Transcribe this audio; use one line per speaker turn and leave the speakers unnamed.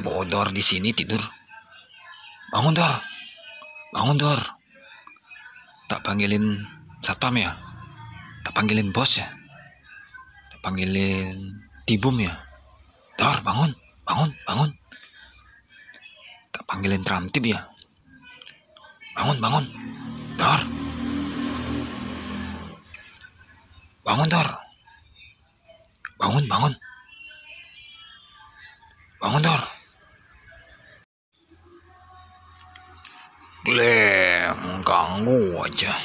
Bodor di sini tidur. Bangun, Dor. Bangun, Dor. Tak panggilin satpam ya? Tak panggilin bos ya? Tak panggilin tibum ya? Dor, bangun. Bangun, bangun. Tak panggilin tramtib ya? Bangun, bangun. Dor. Bangun, Dor. Bangun, bangun. Bangun, Dor. Ganggu aja.